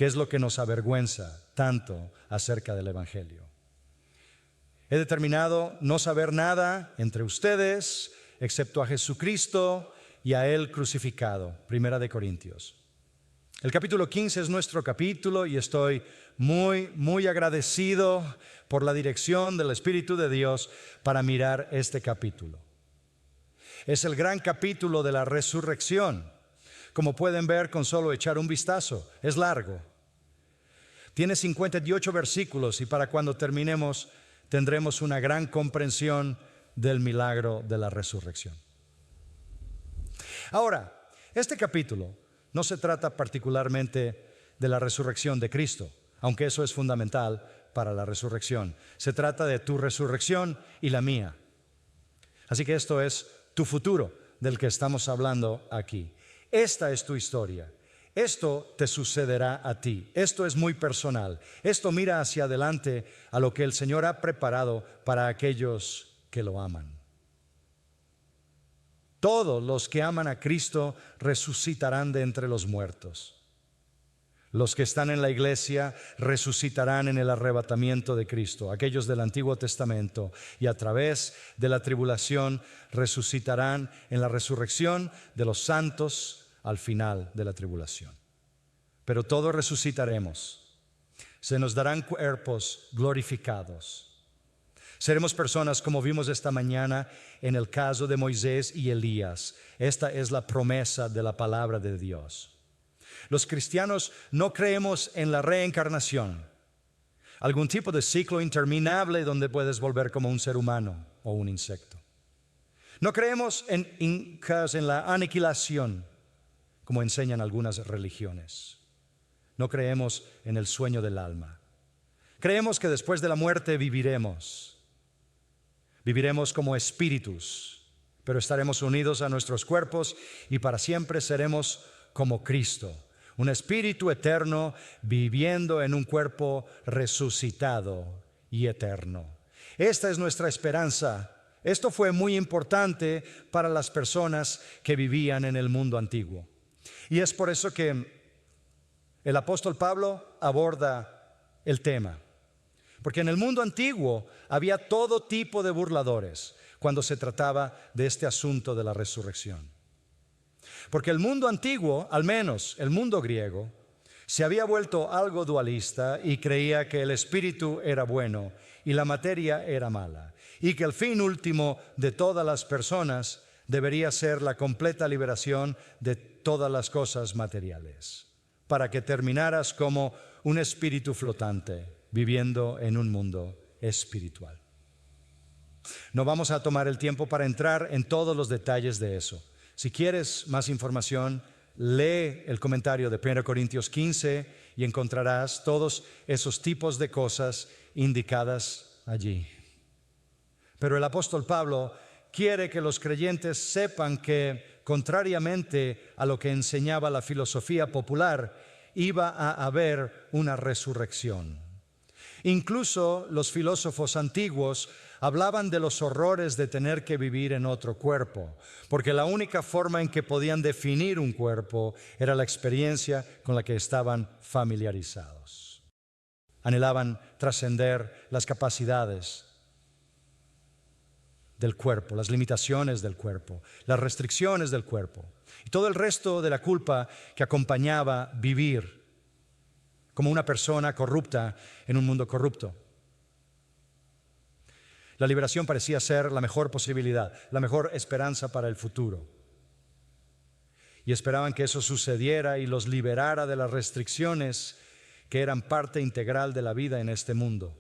que es lo que nos avergüenza tanto acerca del Evangelio. He determinado no saber nada entre ustedes, excepto a Jesucristo y a Él crucificado. Primera de Corintios. El capítulo 15 es nuestro capítulo y estoy muy agradecido por la dirección del Espíritu de Dios para mirar este capítulo. Es el gran capítulo de la resurrección. Como pueden ver con solo echar un vistazo, es largo. Tiene 58 versículos y para cuando terminemos tendremos una gran comprensión del milagro de la resurrección. Ahora, este capítulo no se trata particularmente de la resurrección de Cristo, aunque eso es fundamental para la resurrección. Se trata de tu resurrección y la mía. Así que esto es tu futuro del que estamos hablando aquí. Esta es tu historia. Esto te sucederá a ti. Esto es muy personal. Esto mira hacia adelante a lo que el Señor ha preparado para aquellos que lo aman. Todos los que aman a Cristo resucitarán de entre los muertos. Los que están en la iglesia resucitarán en el arrebatamiento de Cristo. Aquellos del Antiguo Testamento y a través de la tribulación resucitarán en la resurrección de los santos al final de la tribulación. Pero todos resucitaremos. Se nos darán cuerpos glorificados. Seremos personas como vimos esta mañana en el caso de Moisés y Elías. Esta es la promesa de la palabra de Dios. Los cristianos no creemos en la reencarnación, algún tipo de ciclo interminable donde puedes volver como un ser humano o un insecto. No creemos en la aniquilación, como enseñan algunas religiones. No creemos en el sueño del alma. Creemos que después de la muerte viviremos. Viviremos como espíritus, pero estaremos unidos a nuestros cuerpos y para siempre seremos como Cristo, un espíritu eterno viviendo en un cuerpo resucitado y eterno. Esta es nuestra esperanza. Esto fue muy importante para las personas que vivían en el mundo antiguo. Y es por eso que el apóstol Pablo aborda el tema. Porque en el mundo antiguo había todo tipo de burladores cuando se trataba de este asunto de la resurrección. Porque el mundo antiguo, al menos el mundo griego, se había vuelto algo dualista y creía que el espíritu era bueno y la materia era mala. Y que el fin último de todas las personas debería ser la completa liberación de todas las cosas materiales, para que terminaras como un espíritu flotante, viviendo en un mundo espiritual. No vamos a tomar el tiempo para entrar en todos los detalles de eso. Si quieres más información, lee el comentario de 1 Corintios 15 y encontrarás todos esos tipos de cosas indicadas allí. Pero el apóstol Pablo quiere que los creyentes sepan que, contrariamente a lo que enseñaba la filosofía popular, iba a haber una resurrección. Incluso los filósofos antiguos hablaban de los horrores de tener que vivir en otro cuerpo, porque la única forma en que podían definir un cuerpo era la experiencia con la que estaban familiarizados. Anhelaban trascender las capacidades del cuerpo, las limitaciones del cuerpo, las restricciones del cuerpo y todo el resto de la culpa que acompañaba vivir como una persona corrupta en un mundo corrupto. La liberación parecía ser la mejor posibilidad, la mejor esperanza para el futuro. Y esperaban que eso sucediera y los liberara de las restricciones que eran parte integral de la vida en este mundo.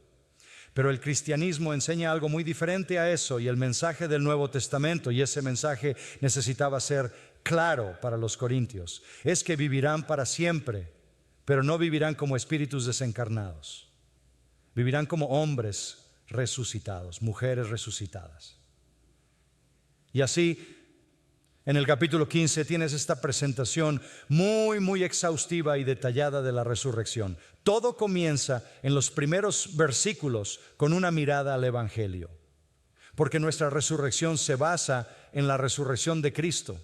Pero el cristianismo enseña algo muy diferente a eso y el mensaje del Nuevo Testamento, y ese mensaje necesitaba ser claro para los corintios, es que vivirán para siempre, pero no vivirán como espíritus desencarnados. Vivirán como hombres resucitados, mujeres resucitadas. Y así, en el capítulo 15 tienes esta presentación muy exhaustiva y detallada de la resurrección. Todo comienza en los primeros versículos con una mirada al Evangelio, porque nuestra resurrección se basa en la resurrección de Cristo.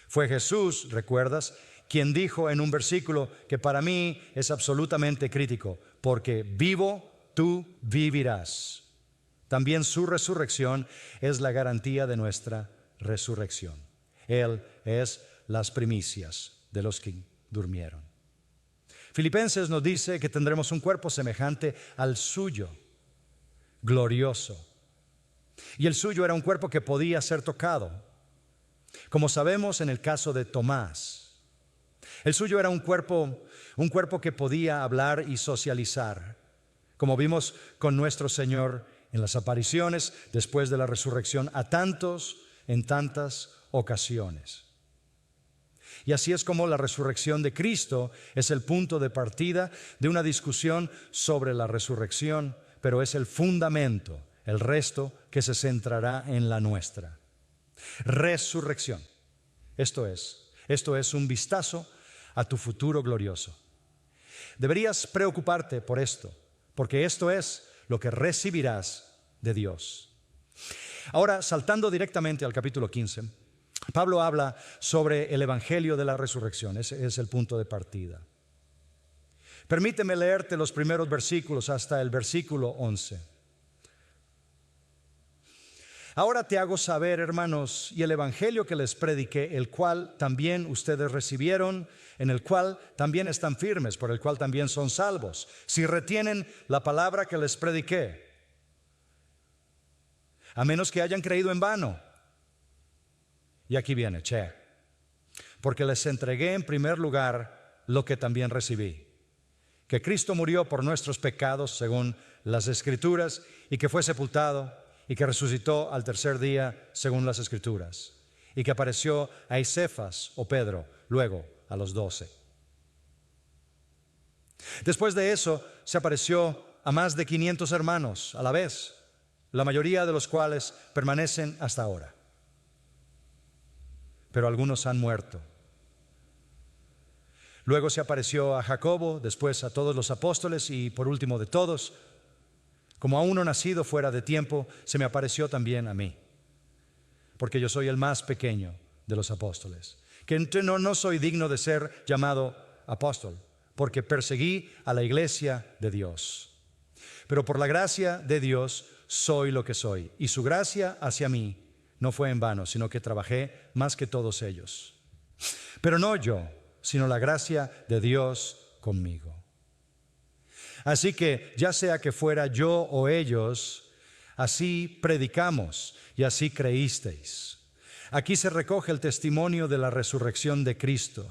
Fue Jesús, ¿recuerdas?, quien dijo en un versículo que para mí es absolutamente crítico: porque vivo, tú vivirás. También su resurrección es la garantía de nuestra resurrección. Él es las primicias de los que durmieron. Filipenses nos dice que tendremos un cuerpo semejante al suyo, glorioso. Y el suyo era un cuerpo que podía ser tocado, como sabemos en el caso de Tomás. El suyo era un cuerpo que podía hablar y socializar, como vimos con nuestro Señor en las apariciones después de la resurrección en tantas ocasiones. Y así es como la resurrección de Cristo es el punto de partida de una discusión sobre la resurrección, pero es el fundamento, el resto que se centrará en la nuestra. Resurrección. Esto es un vistazo a tu futuro glorioso. Deberías preocuparte por esto, porque esto es lo que recibirás de Dios. Ahora, saltando directamente al capítulo 15, Pablo habla sobre el evangelio de la resurrección. Ese es el punto de partida. Permíteme leerte los primeros versículos hasta el versículo 11. Ahora te hago saber, hermanos, y el evangelio que les prediqué, el cual también ustedes recibieron, en el cual también están firmes, por el cual también son salvos, si retienen la palabra que les prediqué, a menos que hayan creído en vano. Y aquí viene, porque les entregué en primer lugar lo que también recibí: que Cristo murió por nuestros pecados según las Escrituras, y que fue sepultado, y que resucitó al tercer día según las Escrituras, y que apareció a Cefas o Pedro, luego a los 12. Después de eso se apareció a más de 500 hermanos a la vez, la mayoría de los cuales permanecen hasta ahora. Pero algunos han muerto. Luego se apareció a Jacobo, después a todos los apóstoles y por último de todos, como a uno nacido fuera de tiempo, se me apareció también a mí, porque yo soy el más pequeño de los apóstoles, que no soy digno de ser llamado apóstol, porque perseguí a la iglesia de Dios. Pero por la gracia de Dios soy lo que soy, y su gracia hacia mí no fue en vano, sino que trabajé más que todos ellos. Pero no yo, sino la gracia de Dios conmigo. Así que ya sea que fuera yo o ellos, así predicamos y así creísteis. Aquí se recoge el testimonio de la resurrección de Cristo.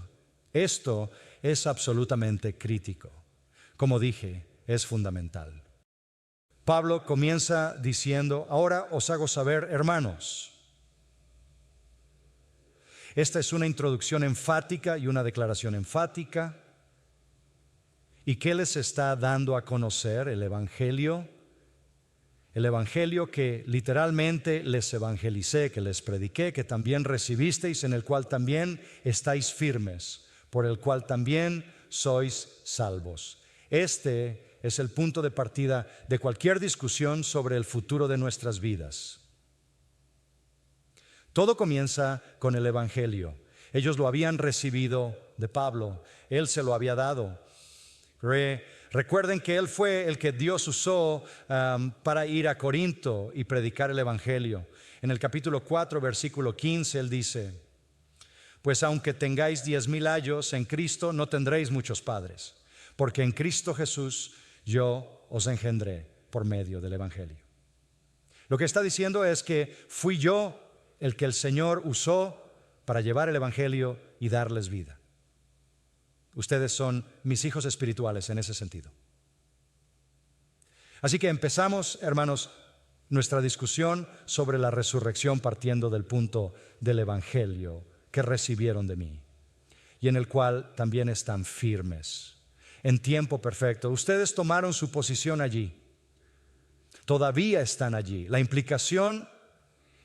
Esto es absolutamente crítico. Como dije, es fundamental. Pablo comienza diciendo: ahora os hago saber, hermanos. Esta es una introducción enfática y una declaración enfática. ¿Y qué les está dando a conocer? El evangelio. El evangelio que literalmente les evangelicé, que les prediqué, que también recibisteis, en el cual también estáis firmes, por el cual también sois salvos. Este es el punto de partida de cualquier discusión sobre el futuro de nuestras vidas. Todo comienza con el evangelio. Ellos lo habían recibido de Pablo, él se lo había dado. Recuerden que él fue el que Dios usó para ir a Corinto y predicar el evangelio. En el capítulo 4, versículo 15, él dice: pues aunque tengáis 10,000 años en Cristo, no tendréis muchos padres, porque en Cristo Jesús yo os engendré por medio del evangelio. Lo que está diciendo es que fui yo el que el Señor usó para llevar el evangelio y darles vida. Ustedes son mis hijos espirituales en ese sentido. Así que empezamos, hermanos, nuestra discusión sobre la resurrección partiendo del punto del evangelio que recibieron de mí y en el cual también están firmes, en tiempo perfecto. Ustedes tomaron su posición allí, todavía están allí. La implicación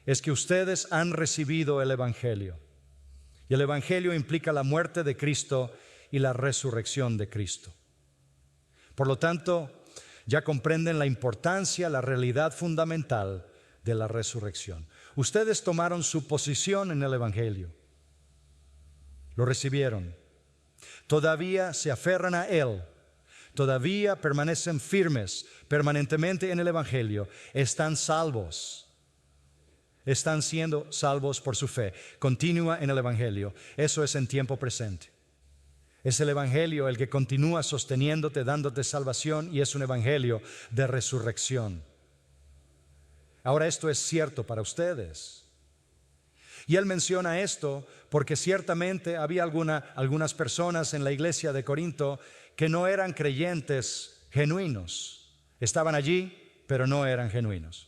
es que ustedes han recibido el evangelio, y el evangelio implica la muerte de Cristo y la resurrección de Cristo. Por lo tanto, ya comprenden la importancia, la realidad fundamental de la resurrección. Ustedes tomaron su posición en el evangelio, lo recibieron, todavía se aferran a Él, todavía permanecen firmes permanentemente en el Evangelio, están salvos. Están siendo salvos por su fe continua en el Evangelio. Eso es en tiempo presente. Es el Evangelio el que continúa sosteniéndote, dándote salvación, y es un Evangelio de resurrección. Ahora, esto es cierto para ustedes. Y él menciona esto porque ciertamente había algunas personas en la iglesia de Corinto que no eran creyentes genuinos. Estaban allí, pero no eran genuinos.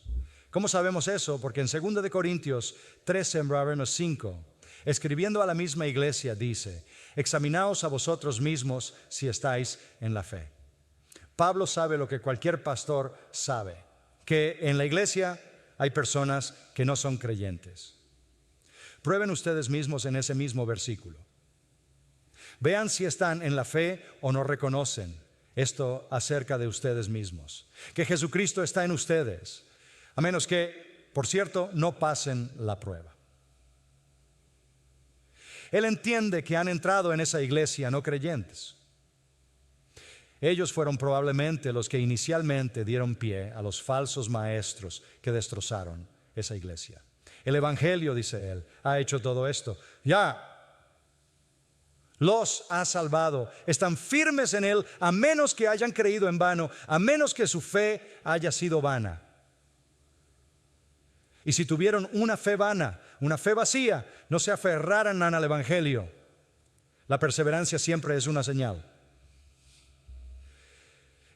¿Cómo sabemos eso? Porque en 2 de Corintios 13, en versículo 5, escribiendo a la misma iglesia, dice: examinaos a vosotros mismos si estáis en la fe. Pablo sabe lo que cualquier pastor sabe, que en la iglesia hay personas que no son creyentes. Prueben ustedes mismos en ese mismo versículo. Vean si están en la fe o no reconocen esto acerca de ustedes mismos, que Jesucristo está en ustedes, a menos que, por cierto, no pasen la prueba. Él entiende que han entrado en esa iglesia no creyentes. Ellos fueron probablemente los que inicialmente dieron pie a los falsos maestros que destrozaron esa iglesia. El Evangelio, dice él, ha hecho todo esto. Ya los ha salvado. Están firmes en él, a menos que hayan creído en vano, a menos que su fe haya sido vana. Y si tuvieron una fe vana, una fe vacía, no se aferraran al Evangelio. La perseverancia siempre es una señal.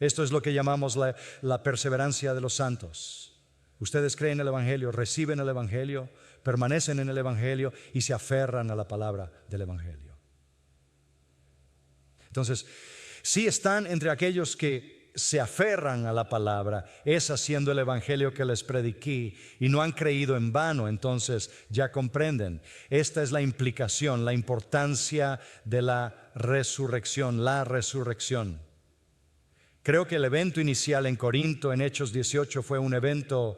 Esto es lo que llamamos la perseverancia de los santos. Ustedes creen en el Evangelio, reciben el Evangelio, permanecen en el Evangelio y se aferran a la palabra del Evangelio. Entonces, si están entre aquellos que se aferran a la palabra, es haciendo el Evangelio que les prediqué, y no han creído en vano, entonces ya comprenden. Esta es la implicación, la importancia de la resurrección, Creo que el evento inicial en Corinto, en Hechos 18, fue un evento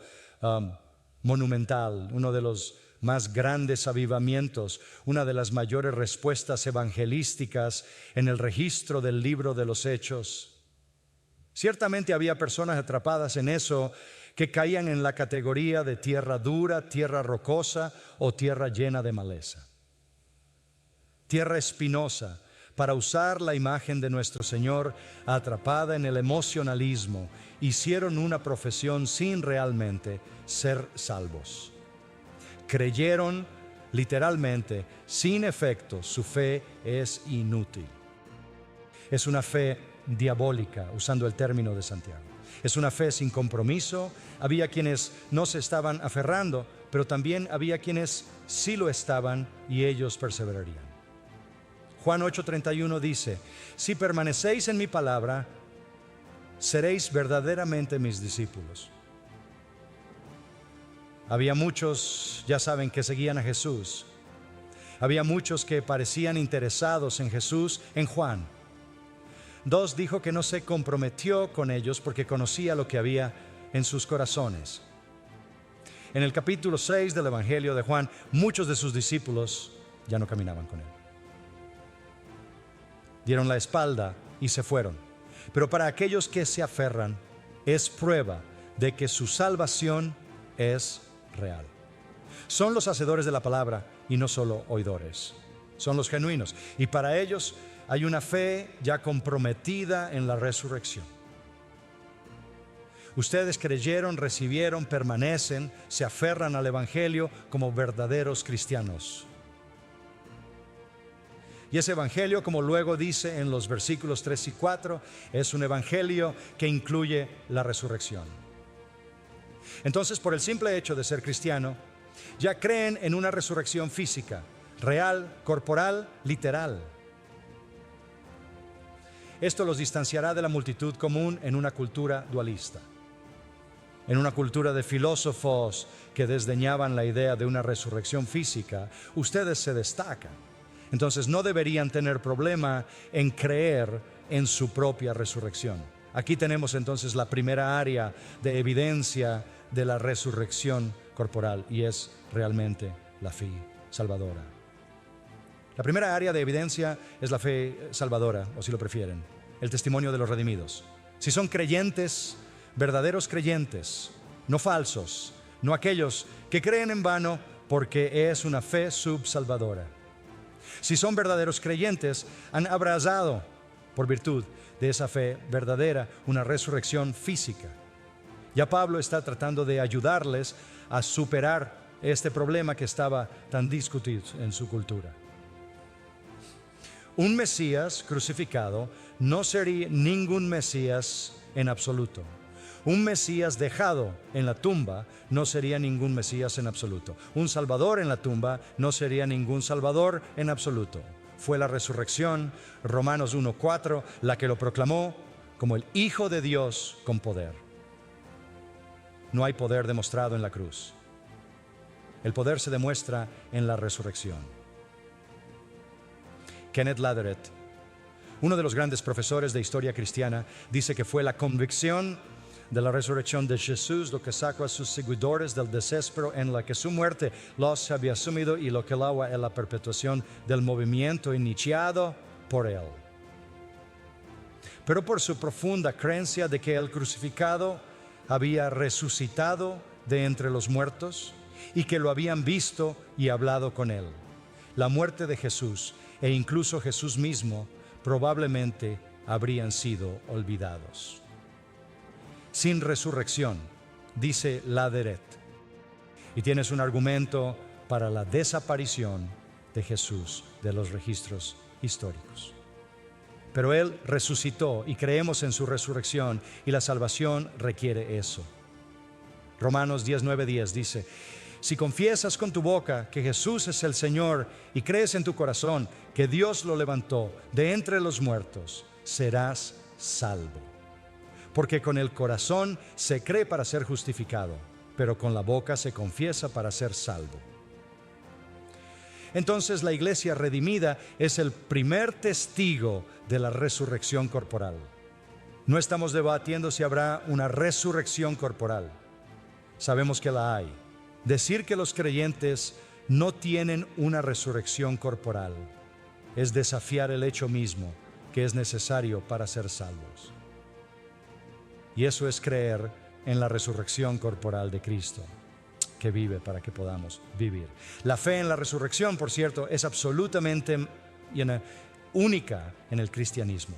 monumental, uno de los más grandes avivamientos, una de las mayores respuestas evangelísticas en el registro del libro de los Hechos. Ciertamente había personas atrapadas en eso que caían en la categoría de tierra dura, tierra rocosa o tierra llena de maleza. Tierra espinosa, para usar la imagen de nuestro Señor, atrapada en el emocionalismo, hicieron una profesión sin realmente ser salvos. Creyeron literalmente, sin efecto, su fe es inútil. Es una fe diabólica, usando el término de Santiago. Es una fe sin compromiso. Había quienes no se estaban aferrando, pero también había quienes sí lo estaban, y ellos perseverarían. Juan 8:31 dice: si permanecéis en mi palabra, seréis verdaderamente mis discípulos. Había muchos, ya saben, que seguían a Jesús. Había muchos que parecían interesados en Jesús. En Juan 2 dijo que no se comprometió con ellos porque conocía lo que había en sus corazones. En el capítulo 6 del Evangelio de Juan, muchos de sus discípulos ya no caminaban con él. Dieron la espalda y se fueron. Pero para aquellos que se aferran, es prueba de que su salvación es real. Son los hacedores de la palabra y no solo oidores. Son los genuinos. Y para ellos hay una fe ya comprometida en la resurrección. Ustedes creyeron, recibieron, permanecen, se aferran al Evangelio como verdaderos cristianos. Y ese Evangelio, como luego dice en los versículos 3 y 4, es un Evangelio que incluye la resurrección. Entonces, por el simple hecho de ser cristiano, ya creen en una resurrección física, real, corporal, literal. Esto los distanciará de la multitud común en una cultura dualista, en una cultura de filósofos que desdeñaban la idea de una resurrección física. Ustedes se destacan. Entonces no deberían tener problema en creer en su propia resurrección. Aquí tenemos entonces la primera área de evidencia de la resurrección corporal, y es realmente la fe salvadora. La primera área de evidencia es la fe salvadora, o si lo prefieren, el testimonio de los redimidos. Si son creyentes, verdaderos creyentes, no falsos, no aquellos que creen en vano porque es una fe subsalvadora. Si son verdaderos creyentes, han abrazado, por virtud de esa fe verdadera, una resurrección física. Ya Pablo está tratando de ayudarles a superar este problema que estaba tan discutido en su cultura. Un Mesías crucificado no sería ningún Mesías en absoluto. Un Mesías dejado en la tumba no sería ningún Mesías en absoluto. Un Salvador en la tumba no sería ningún Salvador en absoluto. Fue la resurrección, Romanos 1:4, la que lo proclamó como el Hijo de Dios con poder. No hay poder demostrado en la cruz. El poder se demuestra en la resurrección. Kenneth Lederer, uno de los grandes profesores de historia cristiana, dice que fue la convicción de la resurrección de Jesús lo que sacó a sus seguidores del desespero en la que su muerte los había sumido y lo que el agua es la perpetuación del movimiento iniciado por él. Pero por su profunda creencia de que el crucificado había resucitado de entre los muertos y que lo habían visto y hablado con él, la muerte de Jesús e incluso Jesús mismo probablemente habrían sido olvidados. Sin resurrección, dice Lederer, y tienes un argumento para la desaparición de Jesús de los registros históricos. Pero Él resucitó y creemos en su resurrección y la salvación requiere eso. Romanos 19:10 dice: si confiesas con tu boca que Jesús es el Señor y crees en tu corazón que Dios lo levantó de entre los muertos, serás salvo. Porque con el corazón se cree para ser justificado, pero con la boca se confiesa para ser salvo. Entonces la iglesia redimida es el primer testigo de la resurrección corporal. No estamos debatiendo si habrá una resurrección corporal. Sabemos que la hay. Decir que los creyentes no tienen una resurrección corporal es desafiar el hecho mismo que es necesario para ser salvos. Y eso es creer en la resurrección corporal de Cristo, que vive para que podamos vivir. La fe en la resurrección, por cierto, es absolutamente única en el cristianismo.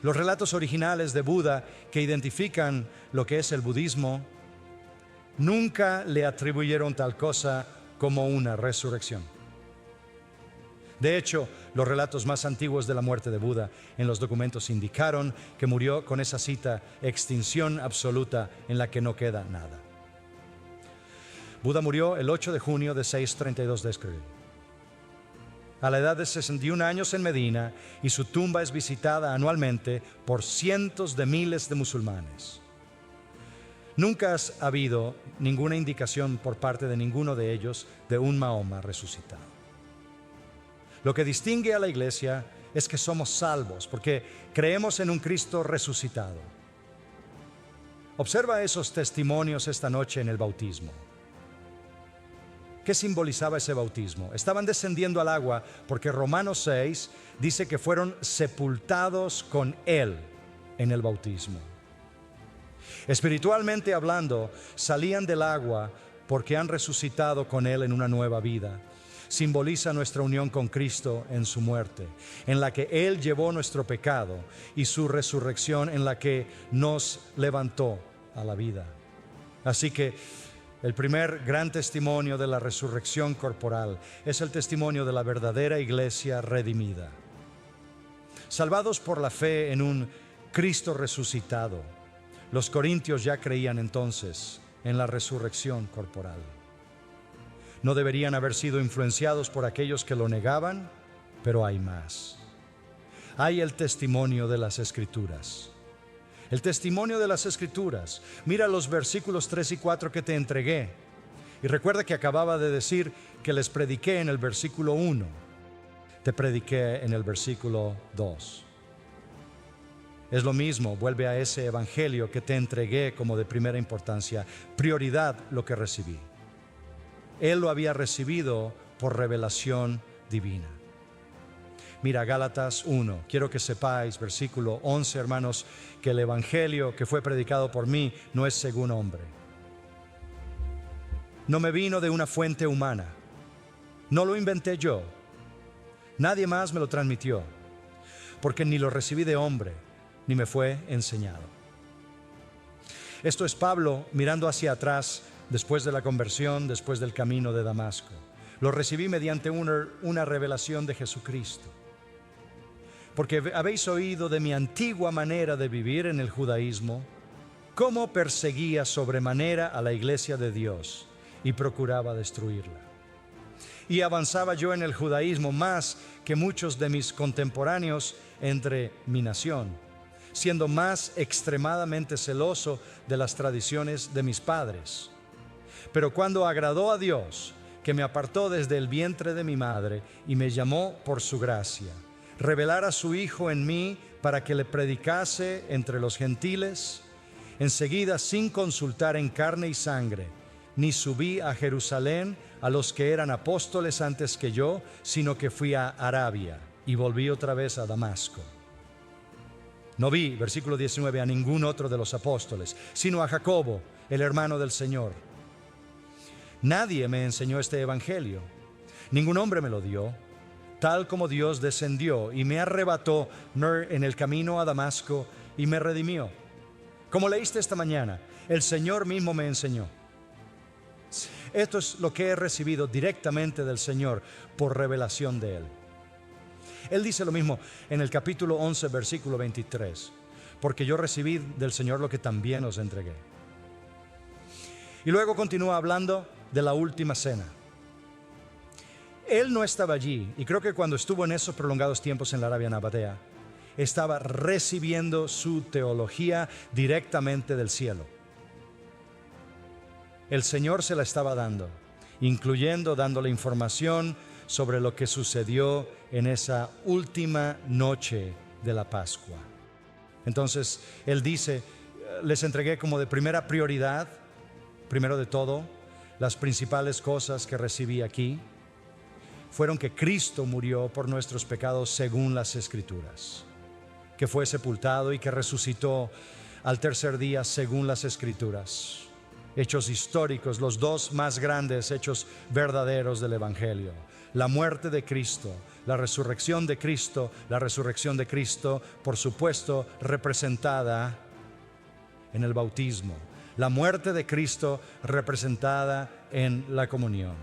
Los relatos originales de Buda que identifican lo que es el budismo nunca le atribuyeron tal cosa como una resurrección. De hecho, los relatos más antiguos de la muerte de Buda en los documentos indicaron que murió con esa cita: extinción absoluta en la que no queda nada. Buda murió el 8 de junio de 632 d.C. a la edad de 61 años en Medina, y su tumba es visitada anualmente por cientos de miles de musulmanes. Nunca ha habido ninguna indicación por parte de ninguno de ellos de un Mahoma resucitado. Lo que distingue a la iglesia es que somos salvos porque creemos en un Cristo resucitado. Observa esos testimonios esta noche en el bautismo. ¿Qué simbolizaba ese bautismo? Estaban descendiendo al agua porque Romanos 6 dice que fueron sepultados con Él en el bautismo. Espiritualmente hablando, salían del agua porque han resucitado con Él en una nueva vida. Simboliza nuestra unión con Cristo en su muerte, en la que Él llevó nuestro pecado, y su resurrección en la que nos levantó a la vida. Así que el primer gran testimonio de la resurrección corporal es el testimonio de la verdadera iglesia redimida. Salvados por la fe en un Cristo resucitado, los corintios ya creían entonces en la resurrección corporal. No deberían haber sido influenciados por aquellos que lo negaban, pero hay más. Hay el testimonio de las Escrituras. El testimonio de las Escrituras. Mira los versículos 3 y 4 que te entregué. Y recuerda que acababa de decir que les prediqué en el versículo 1. Te prediqué en el versículo 2. Es lo mismo, vuelve a ese evangelio que te entregué como de primera importancia. Prioridad lo que recibí. Él lo había recibido por revelación divina. Mira, Gálatas 1. Quiero que sepáis, versículo 11, hermanos, que el evangelio que fue predicado por mí no es según hombre. No me vino de una fuente humana. No lo inventé yo. Nadie más me lo transmitió, porque ni lo recibí de hombre, ni me fue enseñado. Esto es Pablo mirando hacia atrás después de la conversión, después del camino de Damasco. Lo recibí mediante una revelación de Jesucristo. Porque habéis oído de mi antigua manera de vivir en el judaísmo, cómo perseguía sobremanera a la iglesia de Dios y procuraba destruirla. Y avanzaba yo en el judaísmo más que muchos de mis contemporáneos entre mi nación, siendo más extremadamente celoso de las tradiciones de mis padres. Pero cuando agradó a Dios, que me apartó desde el vientre de mi madre y me llamó por su gracia, revelar a su Hijo en mí para que le predicase entre los gentiles, enseguida, sin consultar en carne y sangre, ni subí a Jerusalén a los que eran apóstoles antes que yo, sino que fui a Arabia y volví otra vez a Damasco. No vi, versículo 19, a ningún otro de los apóstoles, sino a Jacobo, el hermano del Señor. Nadie me enseñó este evangelio, ningún hombre me lo dio, tal como Dios descendió y me arrebató en el camino a Damasco y me redimió. Como leíste esta mañana, el Señor mismo me enseñó. Esto es lo que he recibido directamente del Señor por revelación de Él. Él dice lo mismo en el capítulo 11, versículo 23, porque yo recibí del Señor lo que también os entregué. Y luego continúa hablando de la última cena. Él no estaba allí, y creo que cuando estuvo en esos prolongados tiempos en la Arabia Nabatea, estaba recibiendo su teología directamente del cielo. El Señor se la estaba dando, incluyendo dándole información sobre lo que sucedió en esa última noche de la Pascua. Entonces, Él dice, les entregué como de primera prioridad, primero de todo, las principales cosas que recibí aquí fueron que Cristo murió por nuestros pecados según las Escrituras, que fue sepultado y que resucitó al tercer día según las Escrituras. Hechos históricos, los dos más grandes hechos verdaderos del Evangelio: la muerte de Cristo, la resurrección de Cristo, por supuesto, representada en el bautismo, la muerte de Cristo representada en la comunión,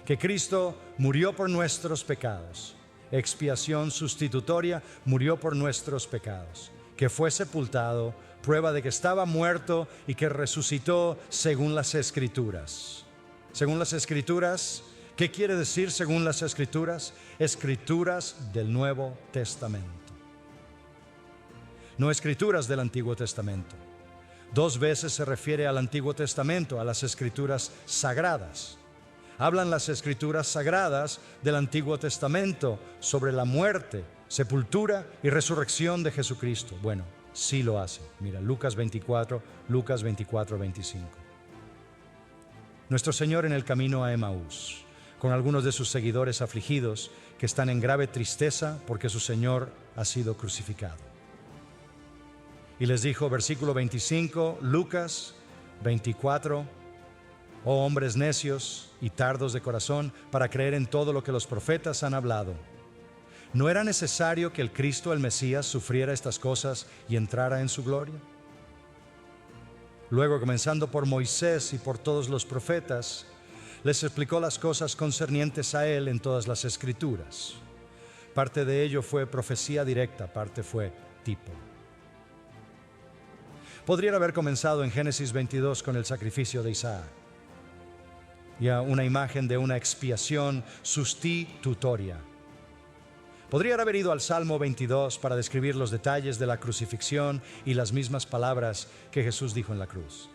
que Cristo murió por nuestros pecados, expiación sustitutoria, murió por nuestros pecados, que fue sepultado, prueba de que estaba muerto y que resucitó según las Escrituras. Según las Escrituras, ¿qué quiere decir según las Escrituras? Escrituras del Nuevo Testamento, no escrituras del Antiguo Testamento. Dos veces se refiere al Antiguo Testamento, a las Escrituras sagradas. Hablan las Escrituras sagradas del Antiguo Testamento sobre la muerte, sepultura y resurrección de Jesucristo. Bueno, sí lo hace. Mira, Lucas 24, 25. Nuestro Señor en el camino a Emaús, con algunos de sus seguidores afligidos que están en grave tristeza porque su Señor ha sido crucificado. Y les dijo, versículo 25, Lucas 24, oh hombres necios y tardos de corazón, para creer en todo lo que los profetas han hablado. ¿No era necesario que el Cristo, el Mesías, sufriera estas cosas y entrara en su gloria? Luego, comenzando por Moisés y por todos los profetas, les explicó las cosas concernientes a él en todas las Escrituras. Parte de ello fue profecía directa, parte fue tipo. Podrían haber comenzado en Génesis 22 con el sacrificio de Isaac, ya una imagen de una expiación sustitutoria. Podrían haber ido al Salmo 22 para describir los detalles de la crucifixión y las mismas palabras que Jesús dijo en la cruz.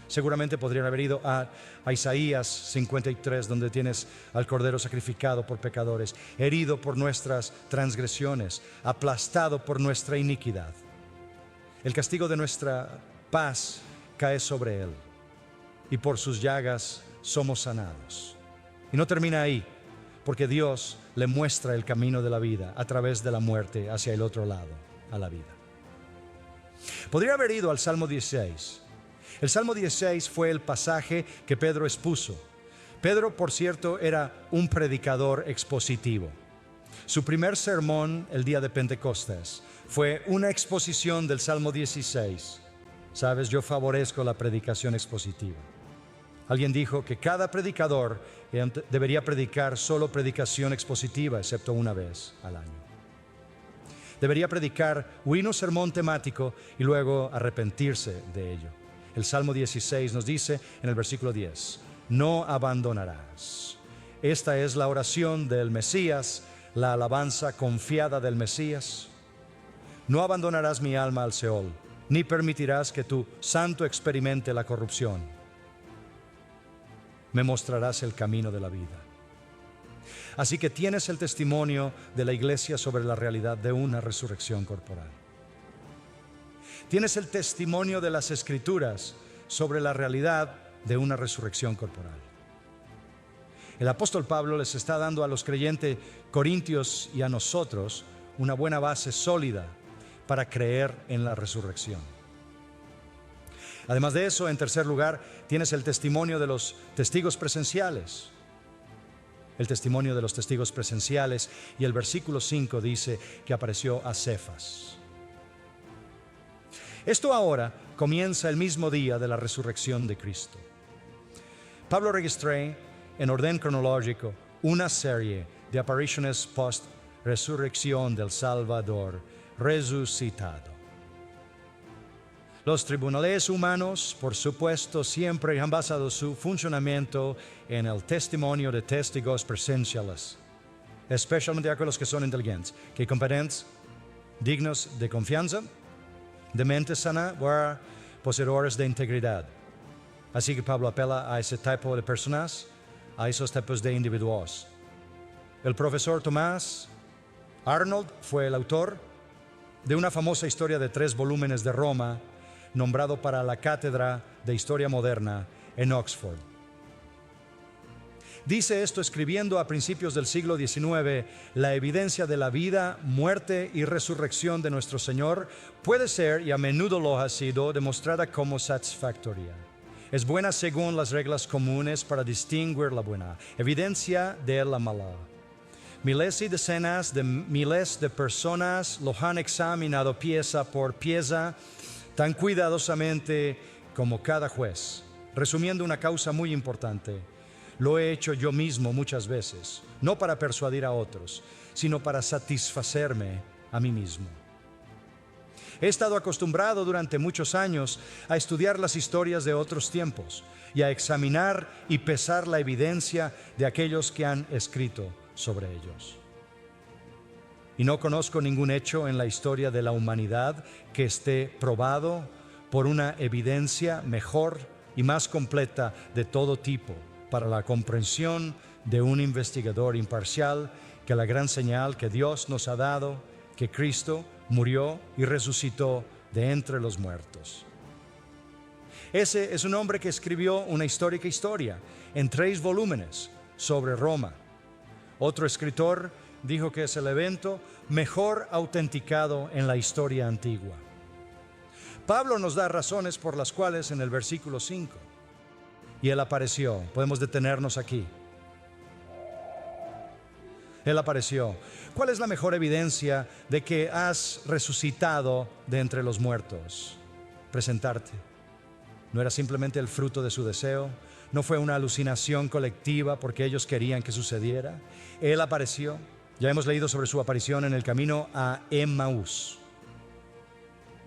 Seguramente podrían haber ido a Isaías 53, donde tienes al Cordero sacrificado por pecadores, herido por nuestras transgresiones, aplastado por nuestra iniquidad. El castigo de nuestra paz cae sobre Él, y por sus llagas somos sanados. Y no termina ahí, porque Dios le muestra el camino de la vida a través de la muerte hacia el otro lado, a la vida. Podría haber ido al Salmo 16. El Salmo 16 fue el pasaje que Pedro expuso. Pedro, por cierto, era un predicador expositivo. Su primer sermón el día de Pentecostés fue una exposición del Salmo 16. Sabes, yo favorezco la predicación expositiva. Alguien dijo que cada predicador debería predicar solo predicación expositiva, excepto una vez al año. Debería predicar un sermón temático y luego arrepentirse de ello. El Salmo 16 nos dice en el versículo 10, no abandonarás. Esta es la oración del Mesías, la alabanza confiada del Mesías. No abandonarás mi alma al Seol, ni permitirás que tu santo experimente la corrupción. Me mostrarás el camino de la vida. Así que tienes el testimonio de la iglesia sobre la realidad de una resurrección corporal. Tienes el testimonio de las Escrituras sobre la realidad de una resurrección corporal. El apóstol Pablo les está dando a los creyentes corintios y a nosotros una buena base sólida para creer en la resurrección. Además de eso, en tercer lugar, tienes el testimonio de los testigos presenciales. El testimonio de los testigos presenciales, y el versículo 5 dice que apareció a Cefas. Esto ahora comienza el mismo día de la resurrección de Cristo. Pablo registró en orden cronológico una serie de apariciones post-resurrección del Salvador resucitado. Los tribunales humanos, por supuesto, siempre han basado su funcionamiento en el testimonio de testigos presenciales, especialmente aquellos que son inteligentes, que competentes, dignos de confianza, de mente sana, o poseedores de integridad. Así que Pablo apela a ese tipo de personas, a esos tipos de individuos. El profesor Thomas Arnold fue el autor de una famosa historia de 3 volúmenes de Roma, nombrado para la Cátedra de Historia Moderna en Oxford. Dice esto escribiendo a principios del siglo XIX, la evidencia de la vida, muerte y resurrección de nuestro Señor puede ser, y a menudo lo ha sido, demostrada como satisfactoria. Es buena según las reglas comunes para distinguir la buena, evidencia de la mala. Miles y decenas de miles de personas lo han examinado pieza por pieza, tan cuidadosamente como cada juez. Resumiendo una causa muy importante, lo he hecho yo mismo muchas veces, no para persuadir a otros, sino para satisfacerme a mí mismo. He estado acostumbrado durante muchos años a estudiar las historias de otros tiempos y a examinar y pesar la evidencia de aquellos que han escrito sobre ellos. Y no conozco ningún hecho en la historia de la humanidad que esté probado por una evidencia mejor y más completa de todo tipo para la comprensión de un investigador imparcial que la gran señal que Dios nos ha dado, que Cristo murió y resucitó de entre los muertos. Ese es un hombre que escribió una histórica historia en 3 volúmenes sobre Roma. Otro escritor dijo que es el evento mejor autenticado en la historia antigua. Pablo nos da razones por las cuales en el versículo 5, y Él apareció. Podemos detenernos aquí. Él apareció. ¿Cuál es la mejor evidencia de que has resucitado de entre los muertos? Presentarte. No era simplemente el fruto de su deseo, no fue una alucinación colectiva porque ellos querían que sucediera. Él apareció. Ya hemos leído sobre su aparición en el camino a Emmaús.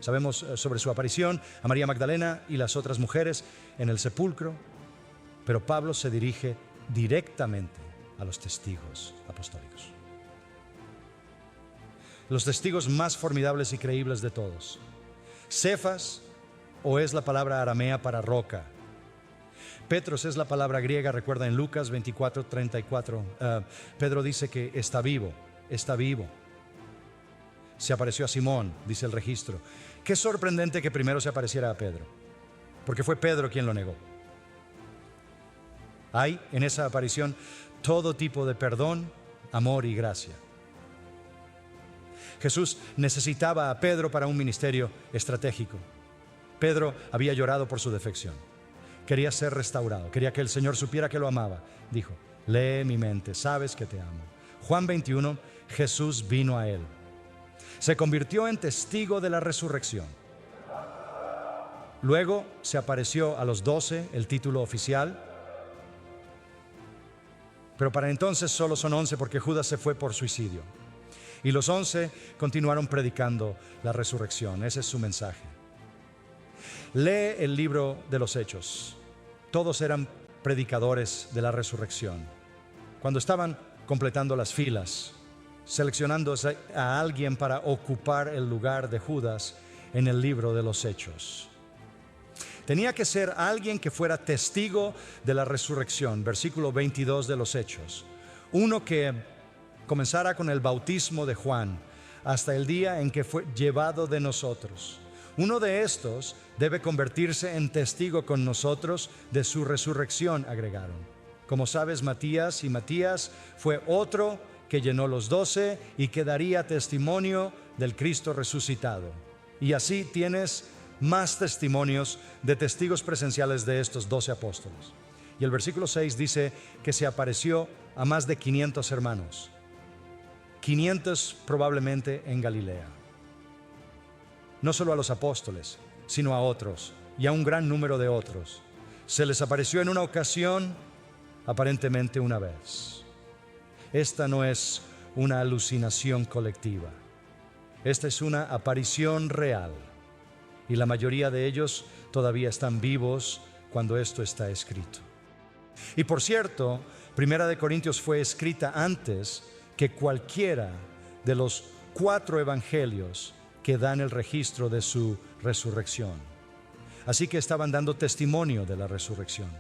Sabemos sobre su aparición a María Magdalena y las otras mujeres en el sepulcro, pero Pablo se dirige directamente a los testigos apostólicos. Los testigos más formidables y creíbles de todos. Cefas, o es la palabra aramea para roca. Petros es la palabra griega, recuerda en Lucas 24:34. Pedro dice que está vivo, está vivo. Se apareció a Simón, dice el registro. Qué sorprendente que primero se apareciera a Pedro, porque fue Pedro quien lo negó. Hay en esa aparición todo tipo de perdón, amor y gracia. Jesús necesitaba a Pedro para un ministerio estratégico. Pedro había llorado por su defección. Quería ser restaurado, quería que el Señor supiera que lo amaba. Dijo, lee mi mente, sabes que te amo. Juan 21, Jesús vino a él. Se convirtió en testigo de la resurrección. Luego se apareció a los 12, el título oficial. Pero para entonces solo son 11 porque Judas se fue por suicidio. Y los 11 continuaron predicando la resurrección. Ese es su mensaje. Lee el libro de los Hechos. Todos eran predicadores de la resurrección. Cuando estaban completando las filas, seleccionando a alguien para ocupar el lugar de Judas en el libro de los Hechos, tenía que ser alguien que fuera testigo de la resurrección. Versículo 22 de los Hechos. Uno que comenzara con el bautismo de Juan hasta el día en que fue llevado de nosotros. Uno de estos debe convertirse en testigo con nosotros de su resurrección, agregaron. Como sabes, Matías fue otro que llenó los 12 y que daría testimonio del Cristo resucitado. Y así tienes más testimonios de testigos presenciales de estos 12 apóstoles. Y el versículo 6 dice que se apareció a más de 500 hermanos. 500 probablemente en Galilea. No solo a los apóstoles, sino a otros, y a un gran número de otros. Se les apareció en una ocasión, aparentemente una vez. Esta no es una alucinación colectiva. Esta es una aparición real. Y la mayoría de ellos todavía están vivos cuando esto está escrito. Y por cierto, Primera de Corintios fue escrita antes que cualquiera de los 4 evangelios que dan el registro de su resurrección. Así que estaban dando testimonio de la resurrección.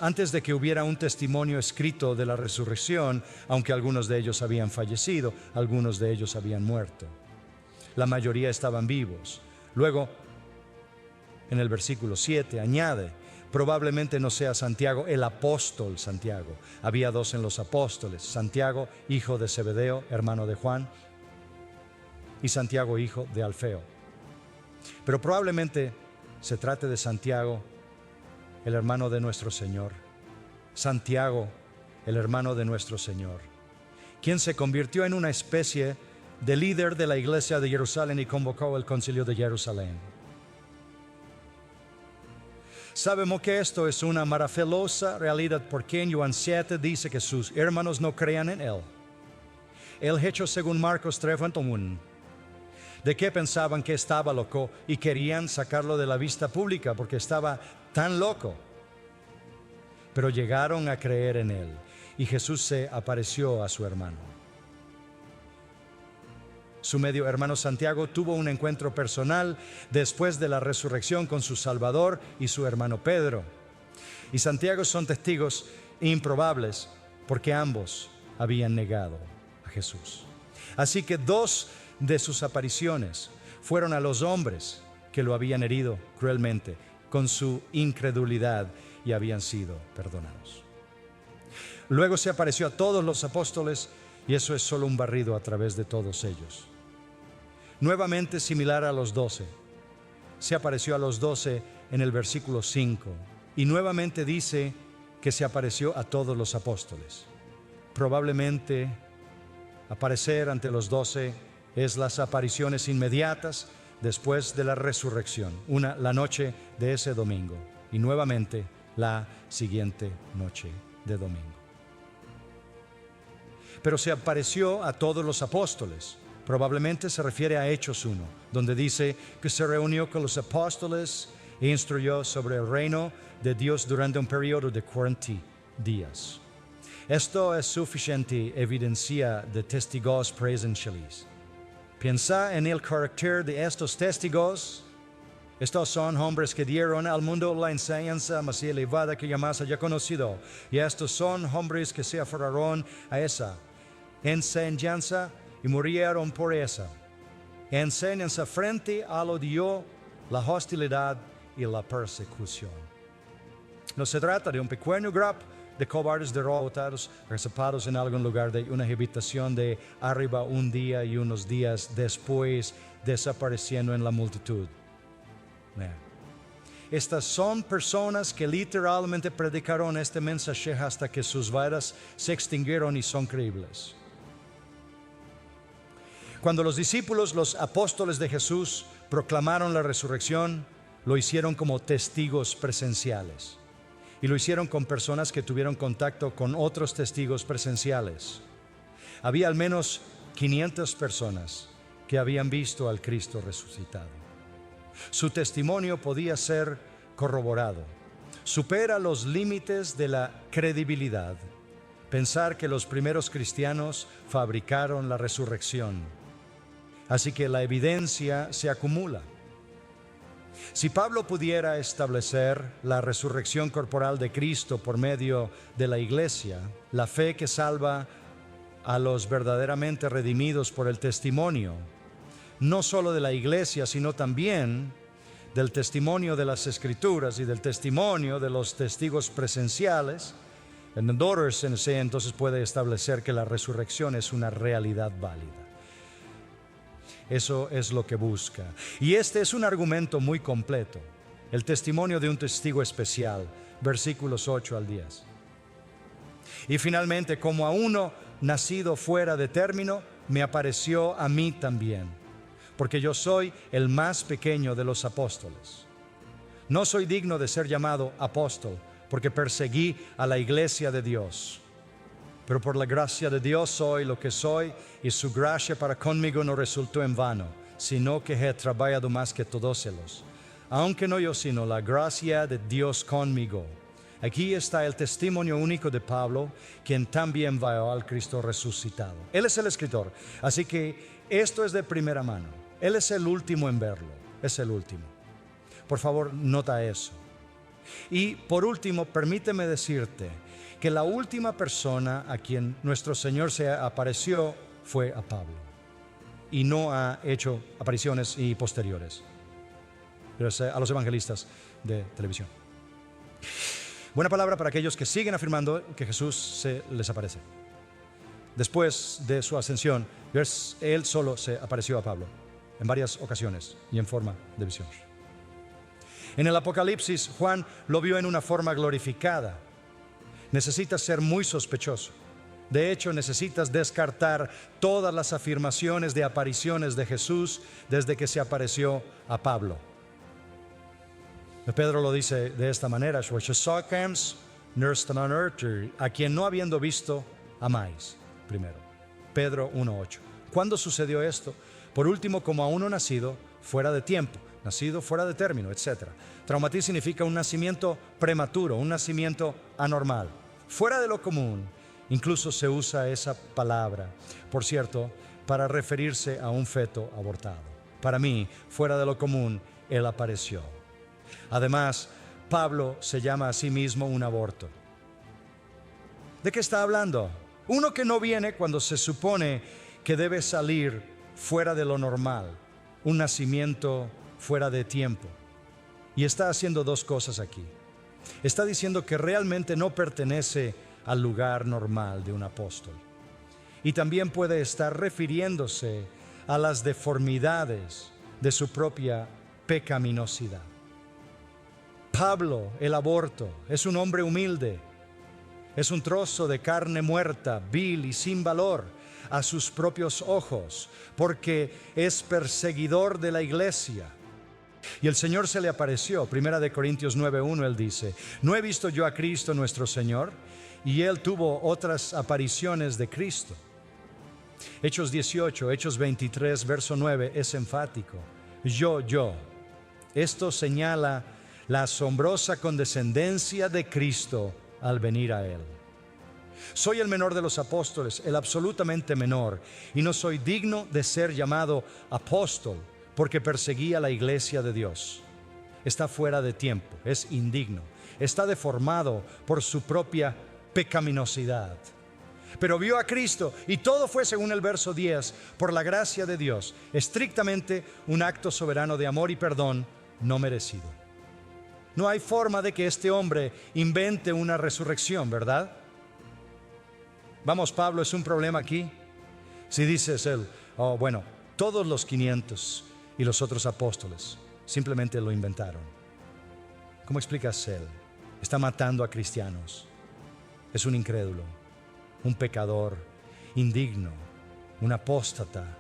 Antes de que hubiera un testimonio escrito de la resurrección, aunque algunos de ellos habían fallecido, algunos de ellos habían muerto, la mayoría estaban vivos. Luego, en el versículo 7 añade, probablemente no sea Santiago, el apóstol Santiago. Había 2 en los apóstoles, Santiago, hijo de Zebedeo, hermano de Juan, y Santiago, hijo de Alfeo. Pero probablemente se trate de Santiago, el hermano de nuestro Señor. Santiago, el hermano de nuestro Señor, quien se convirtió en una especie de líder de la iglesia de Jerusalén y convocó el concilio de Jerusalén. Sabemos que esto es una maravillosa realidad porque en Juan 7 dice que sus hermanos no crean en él. El hecho según Marcos 3:21, de que pensaban que estaba loco y querían sacarlo de la vista pública porque estaba tan loco. Pero llegaron a creer en él y Jesús se apareció a su hermano. Su medio hermano Santiago tuvo un encuentro personal después de la resurrección con su Salvador y su hermano Pedro. Y Santiago son testigos improbables porque ambos habían negado a Jesús. Así que 2 de sus apariciones fueron a los hombres que lo habían herido cruelmente con su incredulidad y habían sido perdonados. Luego se apareció a todos los apóstoles y eso es solo un barrido a través de todos ellos. Nuevamente similar a los 12. Se apareció a los 12 en el versículo 5 y nuevamente dice que se apareció a todos los apóstoles. Probablemente aparecer ante los 12 es las apariciones inmediatas después de la resurrección, la noche de ese domingo y nuevamente la siguiente noche de domingo. Pero se apareció a todos los apóstoles. Probablemente se refiere a Hechos 1, donde dice que se reunió con los apóstoles e instruyó sobre el reino de Dios durante un periodo de 40 días. Esto es suficiente evidencia de testigos presenciales. Piensa en el carácter de estos testigos. Estos son hombres que dieron al mundo la enseñanza más elevada que jamás haya conocido. Y estos son hombres que se aferraron a esa enseñanza y murieron por esa enseñanza frente al odio, la hostilidad y la persecución. no se trata de un pequeño grupo de cobardes derrotados, rezapados en algún lugar de una habitación de arriba un día y unos días después desapareciendo en la multitud. Estas son personas que literalmente predicaron este mensaje hasta que sus vidas se extinguieron y son creíbles. Cuando los discípulos, los apóstoles de Jesús, proclamaron la resurrección, lo hicieron como testigos presenciales. Y lo hicieron con personas que tuvieron contacto con otros testigos presenciales. Había al menos 500 personas que habían visto al Cristo resucitado. Su testimonio podía ser corroborado. Supera los límites de la credibilidad pensar que los primeros cristianos fabricaron la resurrección. Así que la evidencia se acumula. Si Pablo pudiera establecer la resurrección corporal de Cristo por medio de la iglesia, la fe que salva a los verdaderamente redimidos por el testimonio, no solo de la iglesia, sino también del testimonio de las Escrituras y del testimonio de los testigos presenciales, entonces puede establecer que la resurrección es una realidad válida. Eso es lo que busca. Y este es un argumento muy completo. El testimonio de un testigo especial, versículos 8 al 10. Y finalmente, como a uno nacido fuera de término, me apareció a mí también, porque yo soy el más pequeño de los apóstoles. No soy digno de ser llamado apóstol, porque perseguí a la iglesia de Dios. Pero por la gracia de Dios soy lo que soy, y su gracia para conmigo no resultó en vano, sino que he trabajado más que todos ellos. Aunque no yo, sino la gracia de Dios conmigo. Aquí está el testimonio único de Pablo, quien también vio al Cristo resucitado. Él es el escritor, así que esto es de primera mano. Él es el último en verlo, es el último. Por favor, nota eso. Y por último, permíteme decirte que la última persona a quien nuestro Señor se apareció fue a Pablo, y no ha hecho apariciones y posteriores, pero a los evangelistas de televisión. Buena palabra para aquellos que siguen afirmando que Jesús se les aparece. Después de su ascensión, Él solo se apareció a Pablo en varias ocasiones y en forma de visión. En el Apocalipsis, Juan lo vio en una forma glorificada. Necesitas ser muy sospechoso. De hecho, necesitas descartar todas las afirmaciones de apariciones de Jesús desde que se apareció a Pablo. Pedro lo dice de esta manera: a quien no habiendo visto, amáis. Primero, Pedro 1:8. ¿Cuándo sucedió esto? Por último, como a uno nacido fuera de tiempo, nacido fuera de término, etc. Traumatis significa un nacimiento prematuro, un nacimiento anormal, fuera de lo común. Incluso se usa esa palabra, por cierto, para referirse a un feto abortado. Para mí, fuera de lo común, Él apareció. Además, Pablo se llama a sí mismo un aborto. ¿De qué está hablando? Uno que no viene cuando se supone que debe salir fuera de lo normal, un nacimiento fuera de tiempo. Y está haciendo dos cosas aquí. Está diciendo que realmente no pertenece al lugar normal de un apóstol. Y también puede estar refiriéndose a las deformidades de su propia pecaminosidad. Pablo, el aborto, es un hombre humilde. Es un trozo de carne muerta, vil y sin valor a sus propios ojos, porque es perseguidor de la iglesia. Y el Señor se le apareció. 1 Corintios 9:1, él dice: no he visto yo a Cristo nuestro Señor. Y él tuvo otras apariciones de Cristo. Hechos 18, Hechos 23, verso 9 es enfático. Yo. Esto señala la asombrosa condescendencia de Cristo al venir a él. Soy el menor de los apóstoles, el absolutamente menor, y no soy digno de ser llamado apóstol, porque perseguía la iglesia de Dios. Está fuera de tiempo, es indigno, está deformado por su propia pecaminosidad. Pero vio a Cristo, y todo fue, según el verso 10, por la gracia de Dios, estrictamente un acto soberano de amor y perdón no merecido. no hay forma de que este hombre invente una resurrección, ¿verdad? Vamos, Pablo, ¿es un problema aquí? Si dices él, oh, bueno, todos los 500 y los otros apóstoles simplemente lo inventaron. ¿Cómo explicas él? Está matando a cristianos. Es un incrédulo, un pecador, indigno, un apóstata,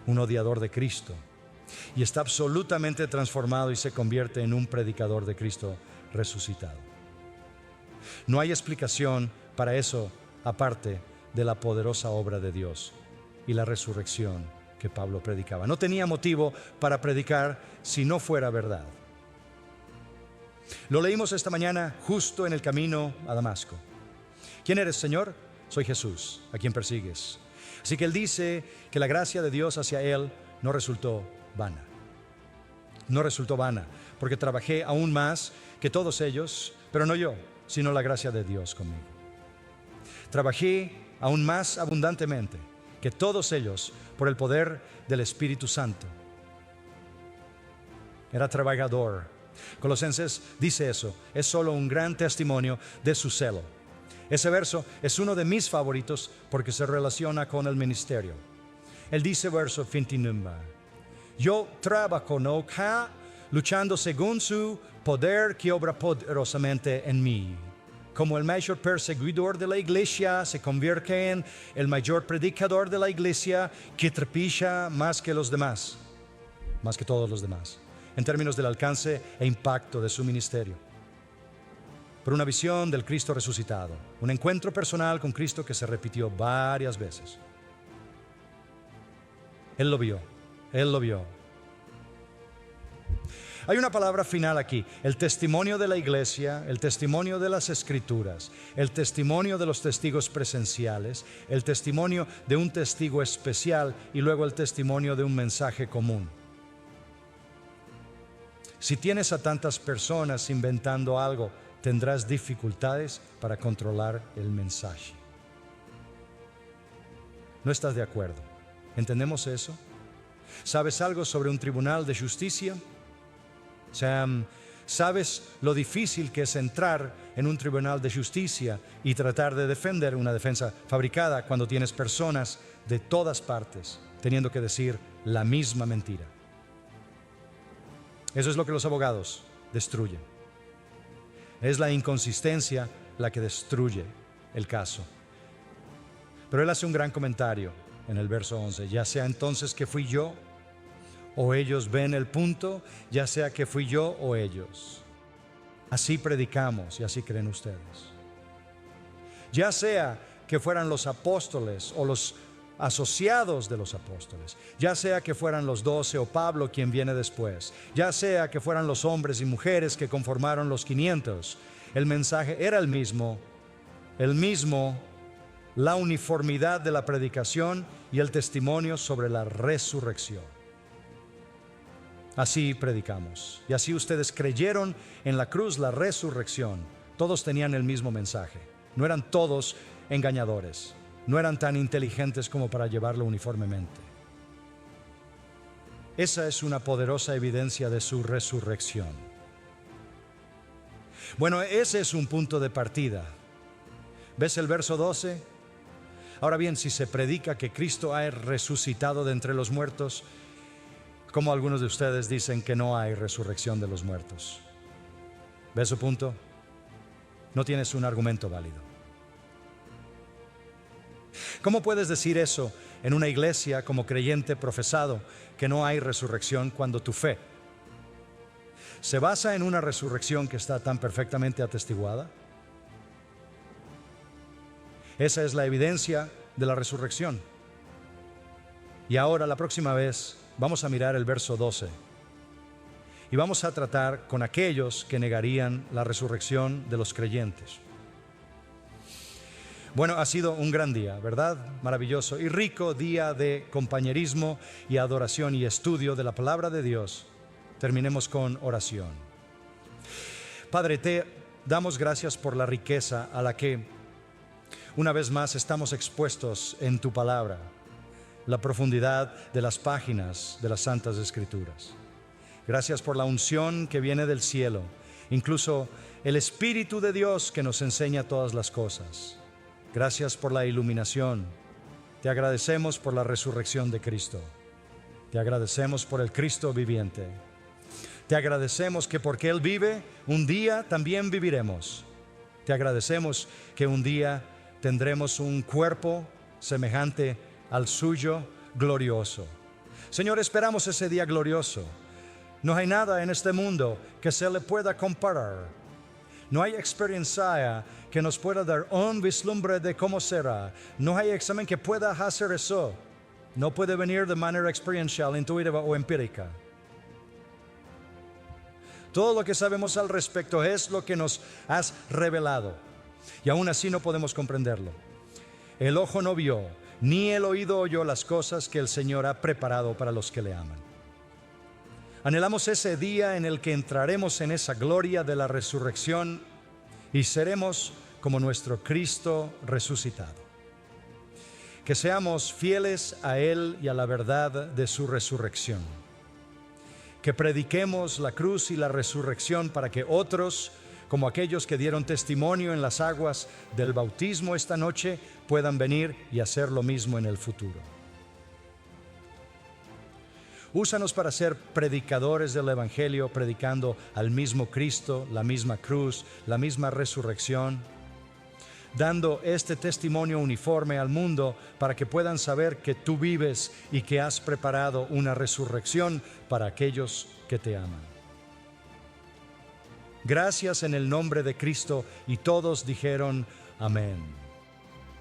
un odiador de Cristo. Y está absolutamente transformado y se convierte en un predicador de Cristo resucitado. No hay explicación para eso aparte de la poderosa obra de Dios y la resurrección que Pablo predicaba. No tenía motivo para predicar si no fuera verdad. Lo leímos esta mañana justo en el camino a Damasco. ¿Quién eres, Señor? Soy Jesús, a quien persigues. Así que él dice que la gracia de Dios hacia él no resultó vana. No resultó vana, porque trabajé aún más que todos ellos, pero no yo, sino la gracia de Dios conmigo. Trabajé aún más abundantemente que todos ellos por el poder del Espíritu Santo. Era trabajador. Colosenses dice eso, es solo un gran testimonio de su celo. Ese verso es uno de mis favoritos porque se relaciona con el ministerio. Él dice, verso 29, yo trabajo no acá, luchando según su poder que obra poderosamente en mí. Como el mayor perseguidor de la iglesia se convierte en el mayor predicador de la iglesia que trepicha más que los demás, más que todos los demás, en términos del alcance e impacto de su ministerio. Por una visión del Cristo resucitado, un encuentro personal con Cristo que se repitió varias veces. Él lo vio, él lo vio. Hay una palabra final aquí, el testimonio de la iglesia, el testimonio de las escrituras, el testimonio de los testigos presenciales, el testimonio de un testigo especial y luego el testimonio de un mensaje común. Si tienes a tantas personas inventando algo, tendrás dificultades para controlar el mensaje. ¿No estás de acuerdo? ¿Entendemos eso? ¿Sabes algo sobre un tribunal de justicia? O sea, ¿sabes lo difícil que es entrar en un tribunal de justicia y tratar de defender una defensa fabricada cuando tienes personas de todas partes teniendo que decir la misma mentira? Eso es lo que los abogados destruyen. Es la inconsistencia la que destruye el caso. Pero él hace un gran comentario en el verso 11. Ya sea entonces que fui yo o ellos ven el punto, ya sea que fui yo o ellos. Así predicamos y así creen ustedes. Ya sea que fueran los apóstoles o los asociados de los apóstoles, ya sea que fueran los 12 o Pablo quien viene después, ya sea que fueran los hombres y mujeres que conformaron los 500, el mensaje era el mismo, la uniformidad de la predicación y el testimonio sobre la resurrección. Así predicamos y así ustedes creyeron en la cruz, la resurrección. Todos tenían el mismo mensaje, no eran todos engañadores. No eran tan inteligentes como para llevarlo uniformemente. Esa es una poderosa evidencia de su resurrección. Bueno, ese es un punto de partida. ¿Ves el verso 12? Ahora bien, si se predica que Cristo ha resucitado de entre los muertos, ¿cómo algunos de ustedes dicen que no hay resurrección de los muertos? ¿Ves su punto? No tienes un argumento válido. ¿Cómo puedes decir eso en una iglesia como creyente profesado que no hay resurrección cuando tu fe se basa en una resurrección que está tan perfectamente atestiguada? Esa es la evidencia de la resurrección. Y ahora, la próxima vez, vamos a mirar el verso 12 y vamos a tratar con aquellos que negarían la resurrección de los creyentes. Bueno, ha sido un gran día, ¿verdad? Maravilloso y rico día de compañerismo y adoración y estudio de la palabra de Dios. Terminemos con oración. Padre, te damos gracias por la riqueza a la que una vez más estamos expuestos en tu palabra, la profundidad de las páginas de las Santas Escrituras. Gracias por la unción que viene del cielo incluso el Espíritu de Dios que nos enseña todas las cosas. Gracias por la iluminación. Te agradecemos por la resurrección de Cristo. Te agradecemos por el Cristo viviente. Te agradecemos que porque Él vive, un día también viviremos. Te agradecemos que un día tendremos un cuerpo semejante al suyo, glorioso. Señor, esperamos ese día glorioso. No hay nada en este mundo que se le pueda comparar. No hay experiencia que nos pueda dar un vislumbre de cómo será. No hay examen que pueda hacer eso. No puede venir de manera experiencial, intuitiva o empírica. Todo lo que sabemos al respecto es lo que nos has revelado. Y aún así no podemos comprenderlo. El ojo no vio, ni el oído oyó las cosas que el Señor ha preparado para los que le aman. Anhelamos ese día en el que entraremos en esa gloria de la resurrección y seremos como nuestro Cristo resucitado. Que seamos fieles a Él y a la verdad de su resurrección. Que prediquemos la cruz y la resurrección para que otros, como aquellos que dieron testimonio en las aguas del bautismo esta noche, puedan venir y hacer lo mismo en el futuro. Úsanos para ser predicadores del Evangelio, predicando al mismo Cristo, la misma cruz, la misma resurrección, dando este testimonio uniforme al mundo para que puedan saber que tú vives y que has preparado una resurrección para aquellos que te aman. Gracias en el nombre de Cristo, y todos dijeron amén.